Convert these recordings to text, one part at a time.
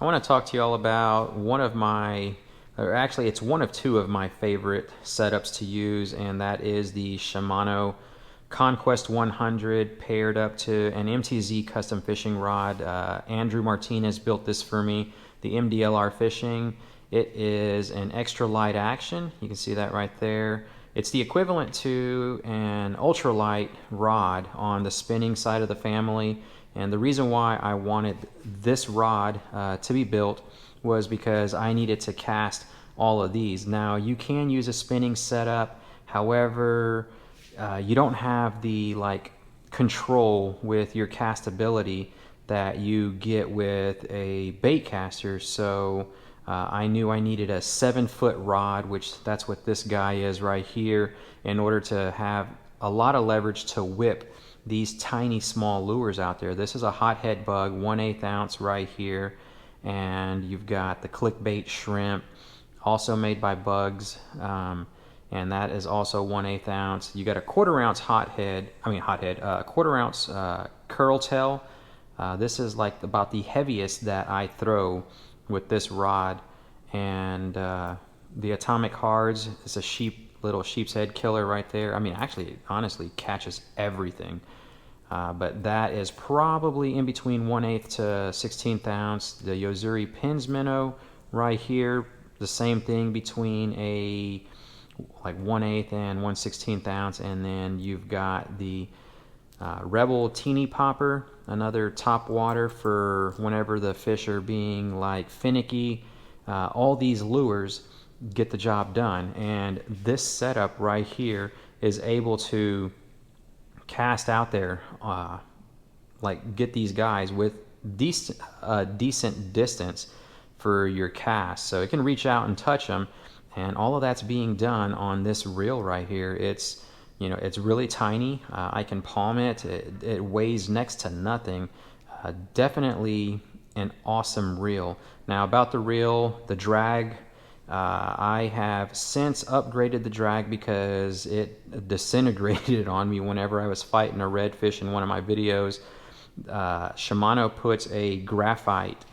I want to talk to you all about one of my, or actually it's one of two of my favorite setups to use, and that is the Shimano Conquest 100 paired up to an MTZ custom fishing rod. Andrew Martinez built this for me, the MDLR Fishing. It is an extra light action. You can see that right there. It's the equivalent to an ultralight rod on the spinning side of the family. And the reason why I wanted this rod to be built was because I needed to cast all of these. Now, you can use a spinning setup, however, you don't have the control with your castability that you get with a bait caster. So I knew I needed a 7-foot rod, which that's what this guy is right here, in order to have a lot of leverage to whip these tiny small lures out there. This is a hothead bug, 1/8 ounce right here, and you've got the clickbait shrimp, also made by Bugs, and that is also 1/8 ounce. You got a 1/4 ounce quarter ounce curl tail. This is like about the heaviest that I throw with this rod, and the Atomic Hards is a little sheep's head killer right there. I mean, actually, it honestly catches everything. But that is probably in between 1/8 to 1/16 ounce. The Yozuri Pins minnow right here, the same thing, between a 1/8 and 1/16 ounce. And then you've got the Rebel Teeny Popper, another top water for whenever the fish are being finicky. All these lures get the job done, and this setup right here is able to cast out there, get these guys with decent distance for your cast, so it can reach out and touch them. And all of that's being done on this reel right here. It's really tiny. I can palm it. It weighs next to nothing. Definitely an awesome reel. Now, about the reel, the drag, I have since upgraded the drag because it disintegrated on me whenever I was fighting a redfish in one of my videos. Shimano puts a graphite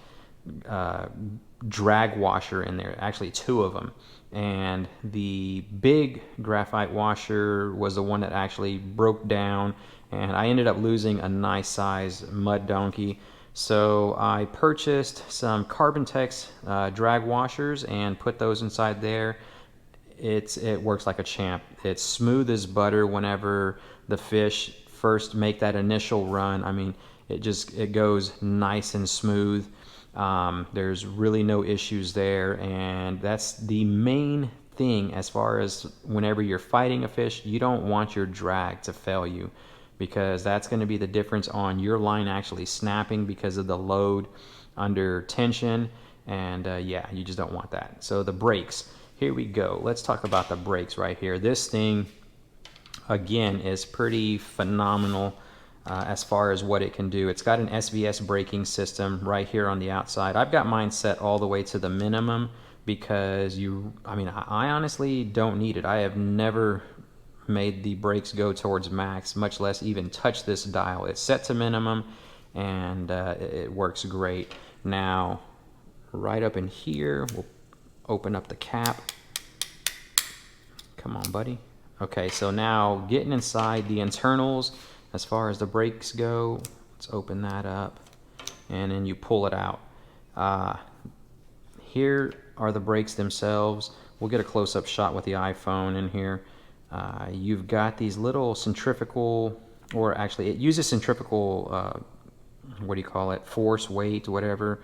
drag washer in there, actually 2 of them, and the big graphite washer was the one that actually broke down, and I ended up losing a nice size mud donkey. So I purchased some Carbon-Tex drag washers and put those inside there. It works like a champ. It's smooth as butter whenever the fish first make that initial run. I mean, it goes nice and smooth. There's really no issues there, and that's the main thing as far as whenever you're fighting a fish. You don't want your drag to fail you, because that's going to be the difference on your line actually snapping because of the load under tension. And yeah, you just don't want that. So the brakes, here we go. Let's talk about the brakes right here. This thing, again, is pretty phenomenal as far as what it can do. It's got an SVS braking system right here on the outside. I've got mine set all the way to the minimum because I honestly don't need it. I have never made the brakes go towards max, much less even touch this dial. It's set to minimum, and it works great. Now, right up in here, we'll open up the cap. Come on, buddy. Okay, so now getting inside the internals, as far as the brakes go, let's open that up, and then you pull it out. Here are the brakes themselves. We'll get a close-up shot with the iPhone in here. You've got these little centrifugal, or actually it uses centrifugal, force, weight, whatever,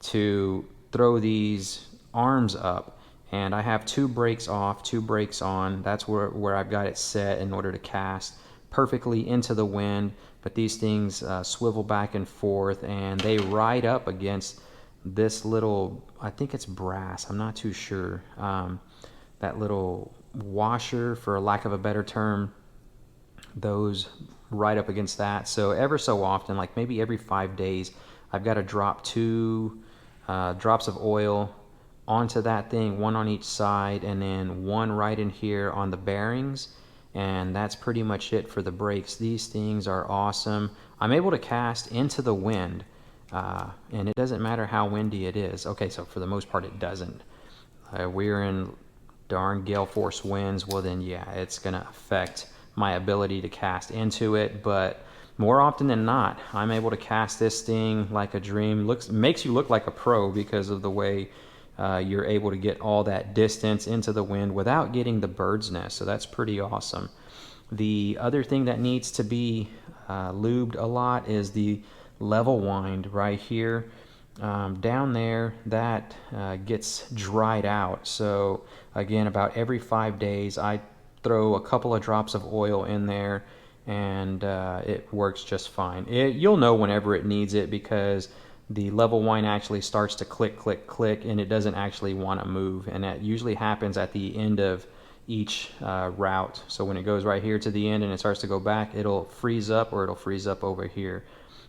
to throw these arms up. And I have 2 brakes off, 2 brakes on. That's where I've got it set in order to cast perfectly into the wind. But these things swivel back and forth, and they ride up against this little, I think it's brass, I'm not too sure, that little washer, for lack of a better term. Those right up against that. So ever so often, like maybe every 5 days, I've got to drop 2 drops of oil onto that thing, 1 on each side, and then 1 right in here on the bearings. And that's pretty much it for the brakes. These things are awesome. I'm able to cast into the wind And it doesn't matter how windy it is. Okay, so for the most part it doesn't. We're in darn gale force winds, well then yeah, it's gonna affect my ability to cast into it. But more often than not, I'm able to cast this thing like a dream. Makes you look like a pro because of the way you're able to get all that distance into the wind without getting the bird's nest. So that's pretty awesome. The other thing that needs to be lubed a lot is the level wind right here. Down there, that gets dried out. So again, about every 5 days I throw a couple of drops of oil in there, and it works just fine. You'll know whenever it needs it, because the level wind actually starts to click, click, click, and it doesn't actually want to move. And that usually happens at the end of each route. So when it goes right here to the end and it starts to go back, it'll freeze up, or it'll freeze up over here.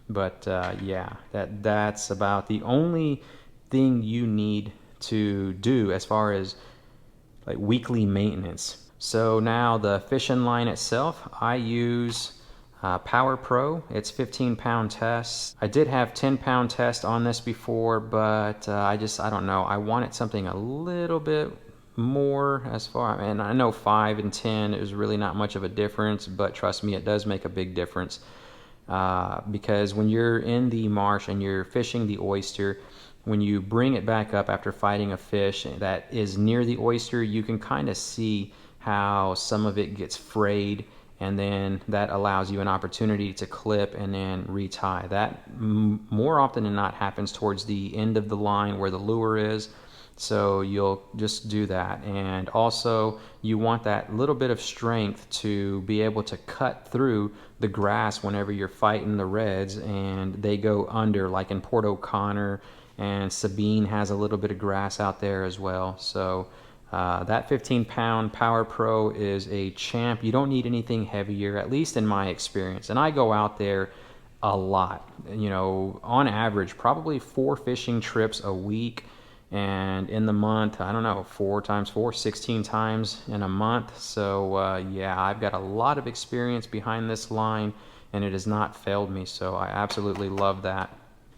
But yeah, that's about the only thing you need to do as far as like weekly maintenance. So now the fishing line itself, I use Power Pro. It's 15-pound test. I did have 10-pound test on this before, but I don't know. I wanted something a little bit more as far, and I know 5 and 10 is really not much of a difference, but trust me, it does make a big difference. Because when you're in the marsh and you're fishing the oyster, when you bring it back up after fighting a fish that is near the oyster, you can kind of see how some of it gets frayed, and then that allows you an opportunity to clip and then retie. That more often than not happens towards the end of the line where the lure is. So you'll just do that. And also you want that little bit of strength to be able to cut through the grass whenever you're fighting the reds and they go under, like in Port O'Connor, and Sabine has a little bit of grass out there as well. So that 15-pound Power Pro is a champ. You don't need anything heavier, at least in my experience. And I go out there a lot, you know, on average probably 4 fishing trips a week. And in the month, I don't know, 4 times 4, 16 times in a month. So yeah, I've got a lot of experience behind this line, and it has not failed me. So I absolutely love that.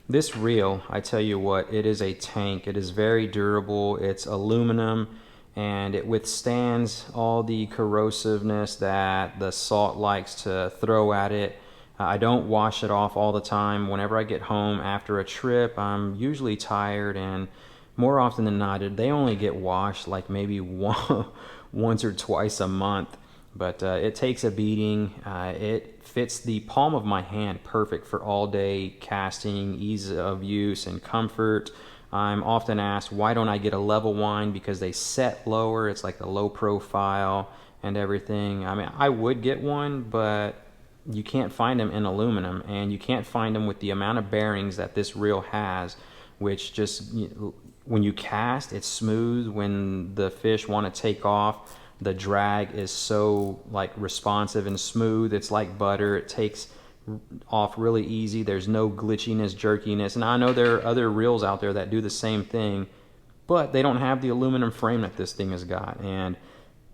This reel, I tell you what, it is a tank. It is very durable. It's aluminum, and it withstands all the corrosiveness that the salt likes to throw at it. I don't wash it off all the time. Whenever I get home after a trip, I'm usually tired, and more often than not, they only get washed like maybe once or twice a month. But it takes a beating. It fits the palm of my hand perfect for all day casting, ease of use and comfort. I'm often asked, why don't I get a level wind? Because they set lower. It's like the low profile and everything. I mean, I would get one, but you can't find them in aluminum, and you can't find them with the amount of bearings that this reel has, which just, when you cast, it's smooth. When the fish want to take off, the drag is so like responsive and smooth. It's like butter. It takes off really easy. There's no glitchiness, jerkiness. And I know there are other reels out there that do the same thing, but they don't have the aluminum frame that this thing has got. And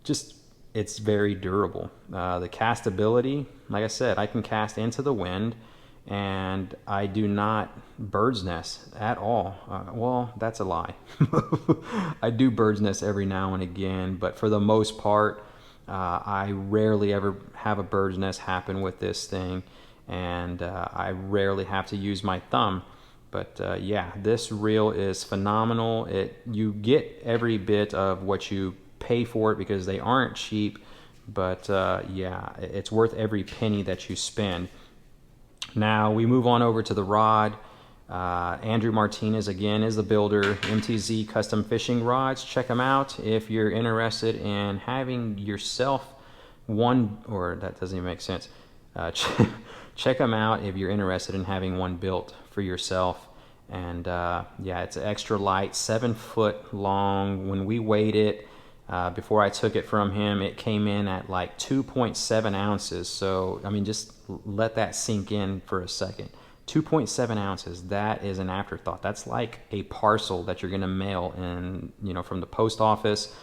just, it's very durable. The castability, like I said, I can cast into the wind, and I do not bird's nest at all. Well, that's a lie. I do bird's nest every now and again, but for the most part, I rarely ever have a bird's nest happen with this thing, and I rarely have to use my thumb. But yeah, this reel is phenomenal. You get every bit of what you pay for it, because they aren't cheap, but yeah, it's worth every penny that you spend. Now we move on over to the rod. Andrew Martinez again is the builder. MTZ Custom Fishing Rods. Check them out if you're interested in having yourself one, or that doesn't even make sense. Check them out if you're interested in having one built for yourself. And yeah, it's extra light, 7 foot long. When we weighed it, before I took it from him, it came in at like 2.7 ounces. So, I mean, just let that sink in for a second. 2.7 ounces, that is an afterthought. That's like a parcel that you're going to mail in, you know, from the post office.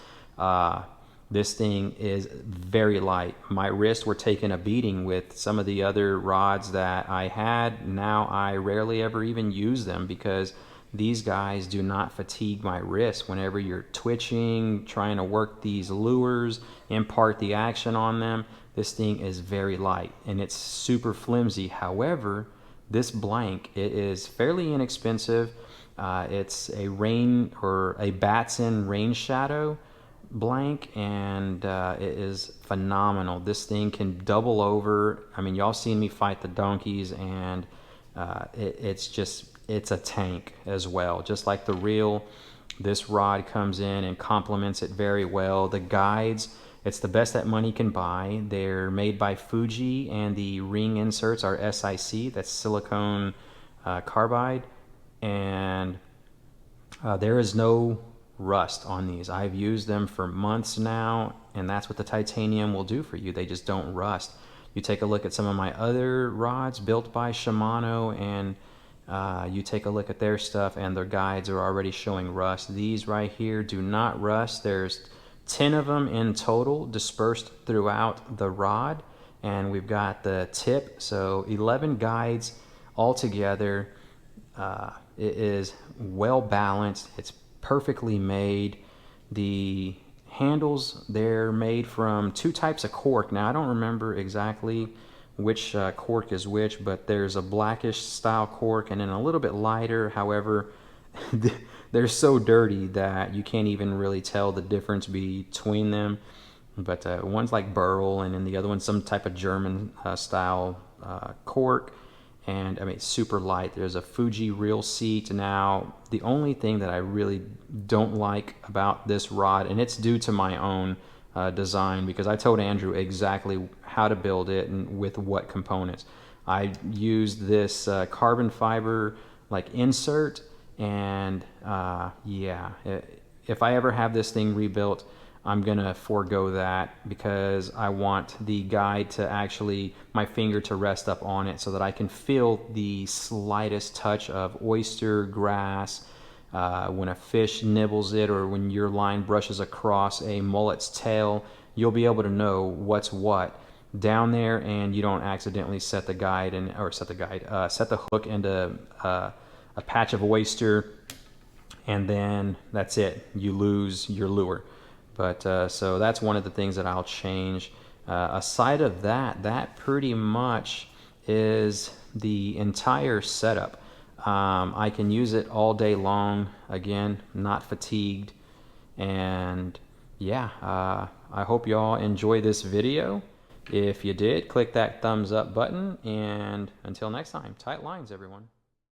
This thing is very light. My wrists were taking a beating with some of the other rods that I had. Now I rarely ever even use them because these guys do not fatigue my wrists. Whenever you're twitching, trying to work these lures, impart the action on them, this thing is very light and it's super flimsy. However, this blank, it is fairly inexpensive. It's a rain or a Batson rain shadow blank, and it is phenomenal. This thing can double over. I mean, y'all seen me fight the donkeys, and it's a tank as well. Just like the reel, this rod comes in and complements it very well. The guides, it's the best that money can buy. They're made by Fuji, and the ring inserts are SiC, that's silicone carbide, and there is no rust on these. I've used them for months now, and that's what the titanium will do for you. They just don't rust. You take a look at some of my other rods built by Shimano, and you take a look at their stuff, and their guides are already showing rust. These right here do not rust. There's 10 of them in total dispersed throughout the rod, and we've got the tip, so 11 guides altogether. It is well balanced. It's perfectly made. The handles, they're made from two types of cork. Now I don't remember exactly which cork is which, but there's a blackish style cork and then a little bit lighter. However, they're so dirty that you can't even really tell the difference between them. But one's like burl, and then the other one's some type of German style cork. And I mean, it's super light. There's a Fuji reel seat. Now, the only thing that I really don't like about this rod, and it's due to my own design, because I told Andrew exactly how to build it and with what components. I used this carbon fiber like insert, and yeah, if I ever have this thing rebuilt, I'm gonna forego that because I want the guide to actually, my finger to rest up on it so that I can feel the slightest touch of oyster, grass, when a fish nibbles it, or when your line brushes across a mullet's tail. You'll be able to know what's what down there, and you don't accidentally set the guide set the hook into a patch of oyster, and then that's it. You lose your lure. But so that's one of the things that I'll change. Aside of that, that pretty much is the entire setup. I can use it all day long. Again, not fatigued. And yeah, I hope y'all enjoy this video. If you did, click that thumbs up button. And until next time, tight lines, everyone.